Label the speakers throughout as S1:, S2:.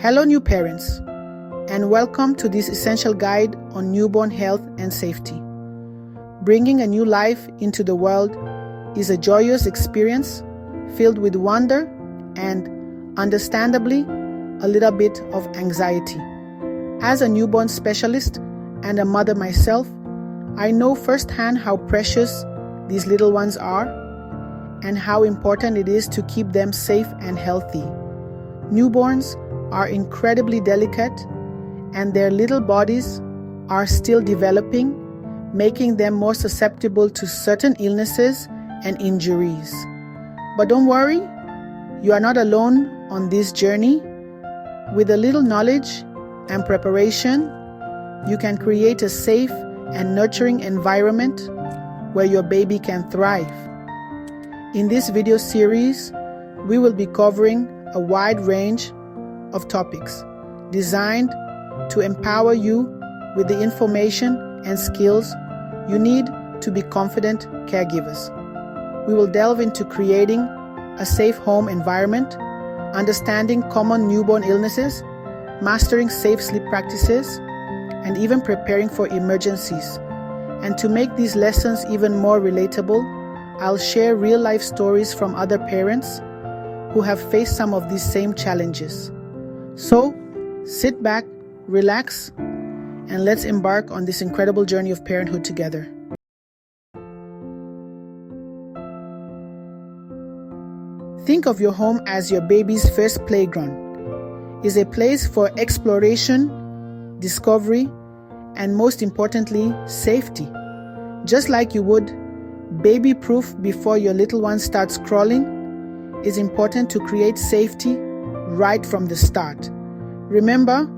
S1: Hello new parents, and welcome to this essential guide on newborn health and safety. Bringing a new life into the world is a joyous experience filled with wonder and, understandably, a little bit of anxiety. As a newborn specialist and a mother myself, I know firsthand how precious these little ones are and how important it is to keep them safe and healthy. Newborns are incredibly delicate, and their little bodies are still developing, making them more susceptible to certain illnesses and injuries. But don't worry, you are not alone on this journey. With a little knowledge and preparation, you can create a safe and nurturing environment where your baby can thrive. In this video series, we will be covering a wide range of topics designed to empower you with the information and skills you need to be confident caregivers. We will delve into creating a safe home environment, understanding common newborn illnesses, mastering safe sleep practices, and even preparing for emergencies. And to make these lessons even more relatable, I'll share real-life stories from other parents who have faced some of these same challenges. So, sit back, relax, and let's embark on this incredible journey of parenthood together. Think of your home as your baby's first playground. It's a place for exploration, discovery, and most importantly, safety. Just like you would baby-proof before your little one starts crawling, it's important to create safety right from the start. Remember,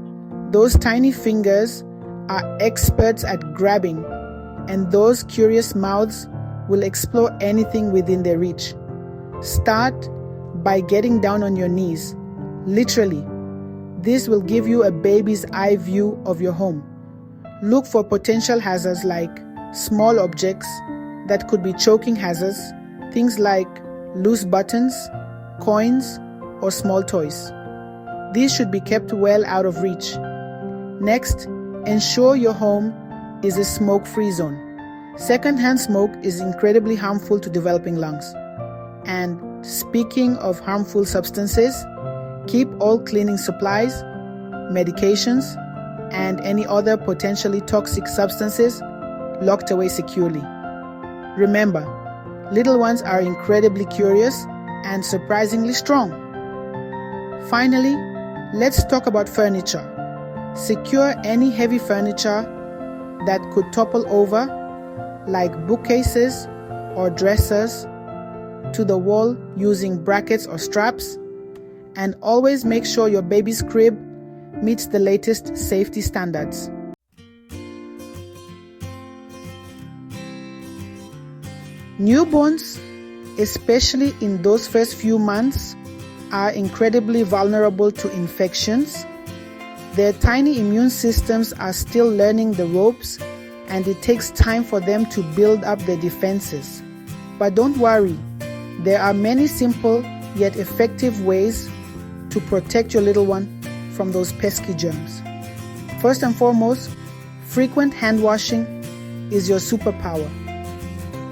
S1: those tiny fingers are experts at grabbing, and those curious mouths will explore anything within their reach. Start by getting down on your knees. Literally, this will give you a baby's eye view of your home. Look for potential hazards like small objects that could be choking hazards, things like loose buttons, coins, or small toys. These should be kept well out of reach. Next, ensure your home is a smoke-free zone. Secondhand smoke is incredibly harmful to developing lungs. And speaking of harmful substances, keep all cleaning supplies, medications, and any other potentially toxic substances locked away securely. Remember, little ones are incredibly curious and surprisingly strong. Finally, let's talk about furniture. Secure any heavy furniture that could topple over, like bookcases or dressers, to the wall using brackets or straps, and always make sure your baby's crib meets the latest safety standards. Newborns, especially in those first few months, are incredibly vulnerable to infections. Their tiny immune systems are still learning the ropes, and it takes time for them to build up their defenses. But don't worry, there are many simple yet effective ways to protect your little one from those pesky germs. First and foremost, frequent hand washing is your superpower.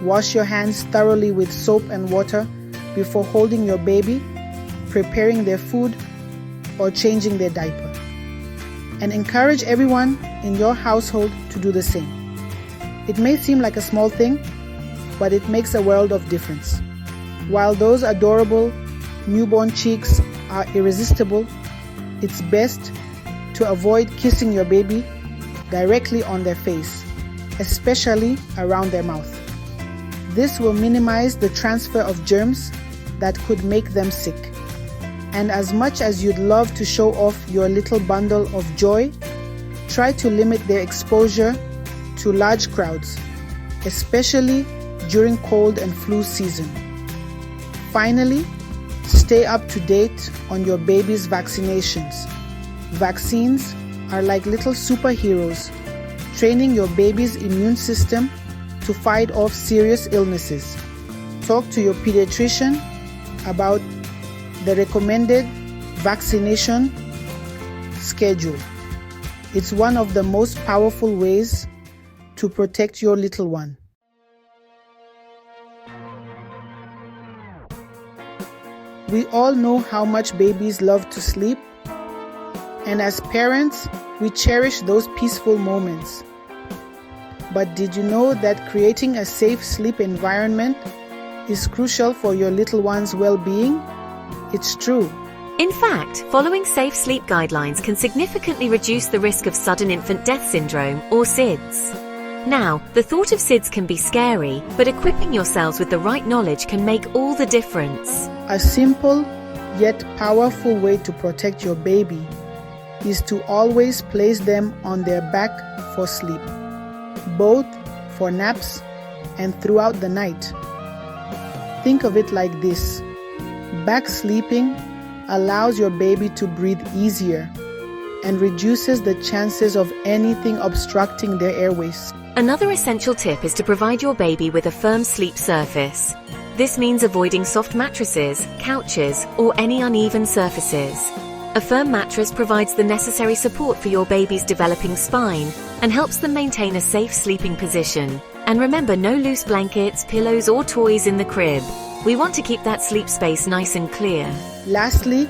S1: Wash your hands thoroughly with soap and water before holding your baby, preparing their food, or changing their diaper. And encourage everyone in your household to do the same. It may seem like a small thing, but it makes a world of difference. While those adorable newborn cheeks are irresistible, it's best to avoid kissing your baby directly on their face, especially around their mouth. This will minimize the transfer of germs that could make them sick. And as much as you'd love to show off your little bundle of joy, try to limit their exposure to large crowds, especially during cold and flu season. Finally, stay up to date on your baby's vaccinations. Vaccines are like little superheroes, training your baby's immune system to fight off serious illnesses. Talk to your pediatrician about the recommended vaccination schedule. It's one of the most powerful ways to protect your little one. We all know how much babies love to sleep, and as parents, we cherish those peaceful moments. But did you know that creating a safe sleep environment is crucial for your little one's well-being? It's true.
S2: In fact, following safe sleep guidelines can significantly reduce the risk of sudden infant death syndrome, or SIDS. Now, the thought of SIDS can be scary, but equipping yourselves with the right knowledge can make all the difference.
S1: A simple yet powerful way to protect your baby is to always place them on their back for sleep, both for naps and throughout the night. Think of it like this: back sleeping allows your baby to breathe easier and reduces the chances of anything obstructing their airways.
S2: Another essential tip is to provide your baby with a firm sleep surface. This means avoiding soft mattresses, couches, or any uneven surfaces. A firm mattress provides the necessary support for your baby's developing spine and helps them maintain a safe sleeping position. And remember, no loose blankets, pillows, or toys in the crib. We want to keep that sleep space nice and clear.
S1: Lastly,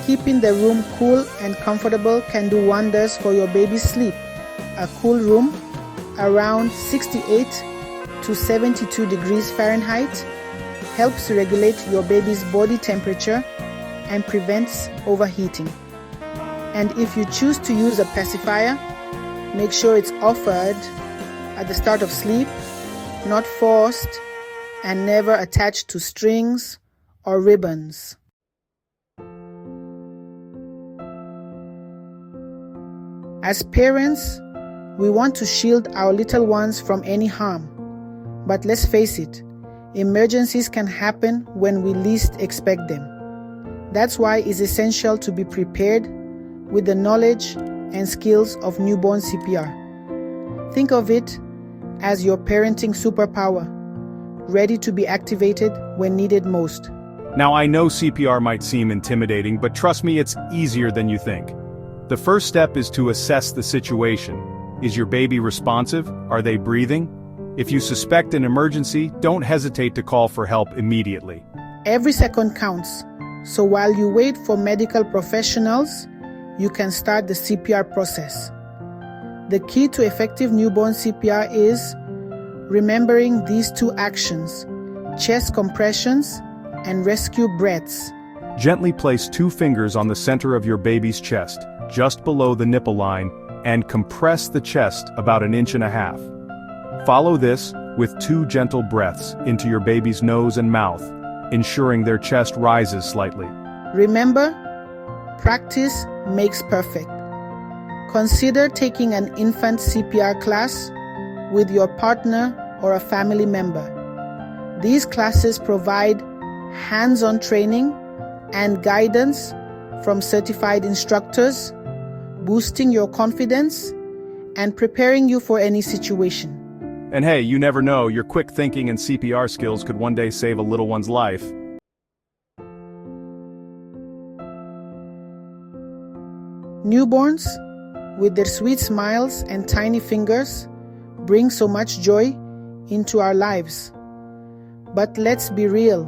S1: keeping the room cool and comfortable can do wonders for your baby's sleep. A cool room, around 68 to 72 degrees Fahrenheit, helps to regulate your baby's body temperature and prevents overheating. And if you choose to use a pacifier, make sure it's offered at the start of sleep, not forced, and never attached to strings or ribbons. As parents, we want to shield our little ones from any harm. But let's face it, emergencies can happen when we least expect them. That's why it's essential to be prepared with the knowledge and skills of newborn CPR. Think of it as your parenting superpower, ready to be activated when needed most.
S3: Now, I know CPR might seem intimidating, but trust me, it's easier than you think. The first step is to assess the situation. Is your baby responsive? Are they breathing? If you suspect an emergency, don't hesitate to call for help immediately.
S1: Every second counts, so while you wait for medical professionals, you can start the CPR process. The key to effective newborn CPR is remembering these two actions: chest compressions and rescue breaths.
S3: Gently place 2 fingers on the center of your baby's chest, just below the nipple line, and compress the chest about 1.5 inches. Follow this with 2 gentle breaths into your baby's nose and mouth, ensuring their chest rises slightly.
S1: Remember, practice makes perfect. Consider taking an infant CPR class with your partner or a family member. These classes provide hands-on training and guidance from certified instructors, boosting your confidence and preparing you for any situation.
S3: And hey, you never know, your quick thinking and CPR skills could one day save a little one's life.
S1: Newborns, with their sweet smiles and tiny fingers, bring so much joy into our lives. But let's be real,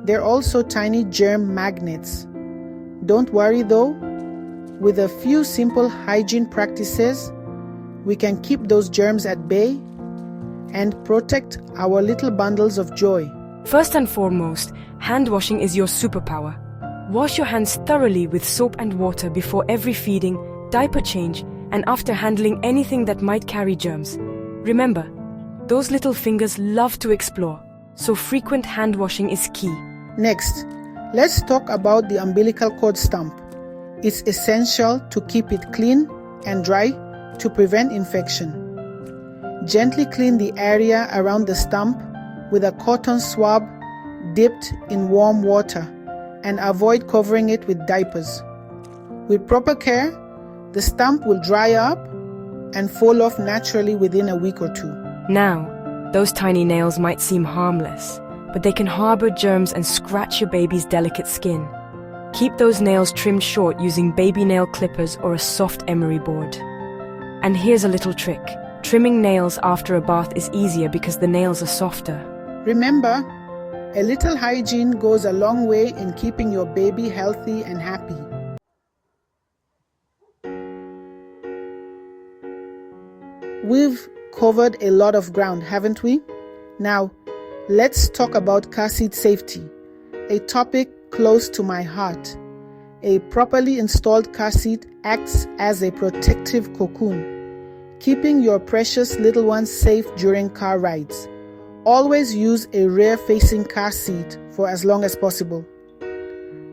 S1: they're also tiny germ magnets. Don't worry though, with a few simple hygiene practices, we can keep those germs at bay and protect our little bundles of joy.
S4: First and foremost, hand washing is your superpower. Wash your hands thoroughly with soap and water before every feeding, diaper change, and after handling anything that might carry germs. Remember, those little fingers love to explore, so frequent hand washing is key.
S1: Next, let's talk about the umbilical cord stump. It's essential to keep it clean and dry to prevent infection. Gently clean the area around the stump with a cotton swab dipped in warm water and avoid covering it with diapers. With proper care, the stump will dry up and fall off naturally within a week or 2.
S4: Now, those tiny nails might seem harmless, but they can harbor germs and scratch your baby's delicate skin. Keep those nails trimmed short using baby nail clippers or a soft emery board. And here's a little trick. Trimming nails after a bath is easier because the nails are softer.
S1: Remember, a little hygiene goes a long way in keeping your baby healthy and happy. We've covered a lot of ground, haven't we? Now, let's talk about car seat safety, a topic close to my heart. A properly installed car seat acts as a protective cocoon, keeping your precious little ones safe during car rides. Always use a rear-facing car seat for as long as possible.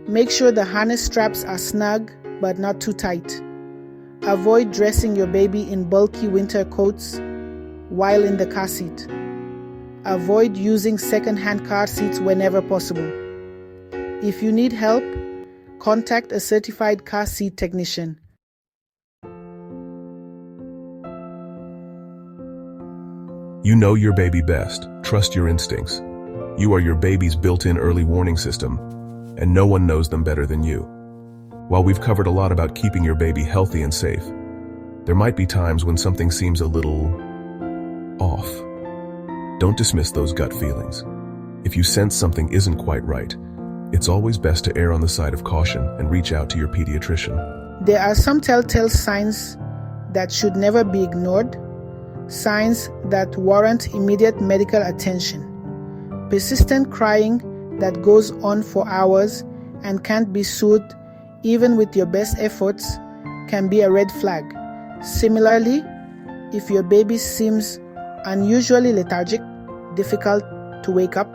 S1: Make sure the harness straps are snug but not too tight. Avoid dressing your baby in bulky winter coats while in the car seat. Avoid using second-hand car seats whenever possible. If you need help, contact a certified car seat technician.
S5: You know your baby best. Trust your instincts. You are your baby's built-in early warning system, and no one knows them better than you. While we've covered a lot about keeping your baby healthy and safe, there might be times when something seems a little off. Don't dismiss those gut feelings. If you sense something isn't quite right, it's always best to err on the side of caution and reach out to your pediatrician.
S1: There are some telltale signs that should never be ignored, signs that warrant immediate medical attention. Persistent crying that goes on for hours and can't be soothed even with your best efforts can be a red flag. Similarly, if your baby seems unusually lethargic, difficult to wake up,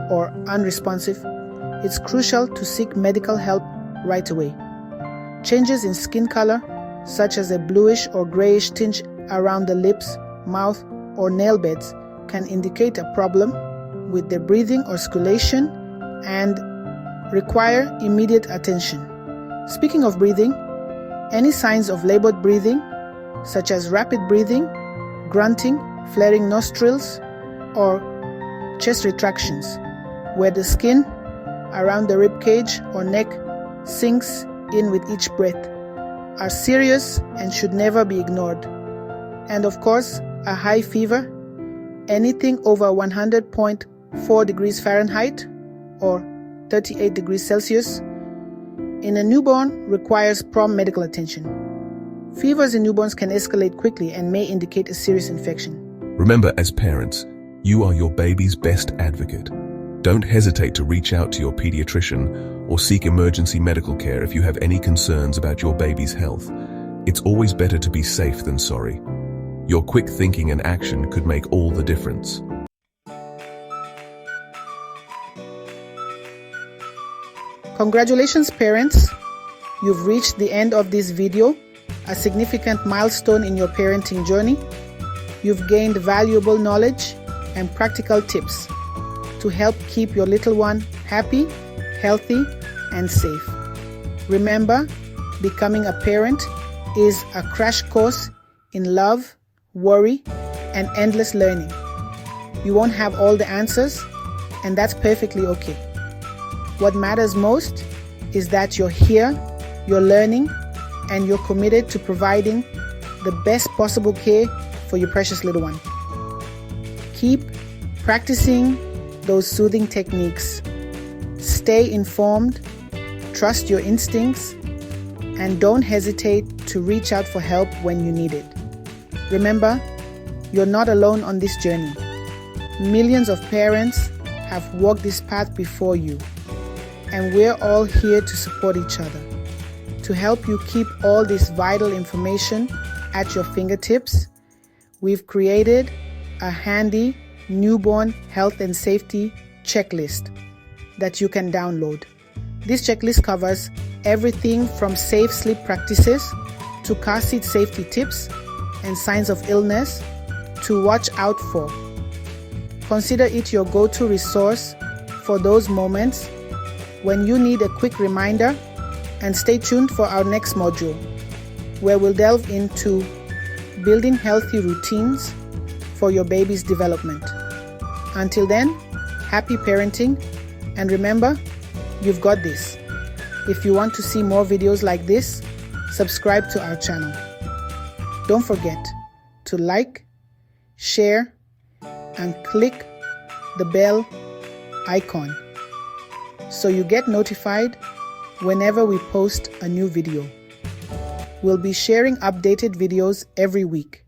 S1: or unresponsive, it's crucial to seek medical help right away. Changes in skin color, such as a bluish or grayish tinge around the lips, mouth, or nail beds, can indicate a problem with the breathing or circulation and require immediate attention. Speaking of breathing, any signs of labored breathing, such as rapid breathing, grunting, flaring nostrils, or chest retractions, where the skin around the rib cage or neck sinks in with each breath, are serious and should never be ignored. And of course, a high fever, anything over 100.4 degrees Fahrenheit or 38 degrees Celsius, in a newborn requires prompt medical attention. Fevers in newborns can escalate quickly and may indicate a serious infection.
S5: Remember, as parents, you are your baby's best advocate. Don't hesitate to reach out to your pediatrician or seek emergency medical care if you have any concerns about your baby's health. It's always better to be safe than sorry. Your quick thinking and action could make all the difference.
S1: Congratulations, parents! You've reached the end of this video, a significant milestone in your parenting journey. You've gained valuable knowledge and practical tips to help keep your little one happy, healthy, and safe. Remember, becoming a parent is a crash course in love, worry, and endless learning. You won't have all the answers, and that's perfectly okay. What matters most is that you're here, you're learning, and you're committed to providing the best possible care for your precious little one. Keep practicing those soothing techniques. Stay informed, trust your instincts, and don't hesitate to reach out for help when you need it. Remember, you're not alone on this journey. Millions of parents have walked this path before you, and we're all here to support each other. To help you keep all this vital information at your fingertips, we've created a handy newborn health and safety checklist that you can download. This checklist covers everything from safe sleep practices to car seat safety tips and signs of illness to watch out for. Consider it your go-to resource for those moments when you need a quick reminder, and stay tuned for our next module, where we'll delve into building healthy routines for your baby's development. Until then, happy parenting, and remember, you've got this. If you want to see more videos like this, subscribe to our channel. Don't forget to like, share, and click the bell icon so you get notified whenever we post a new video. We'll be sharing updated videos every week.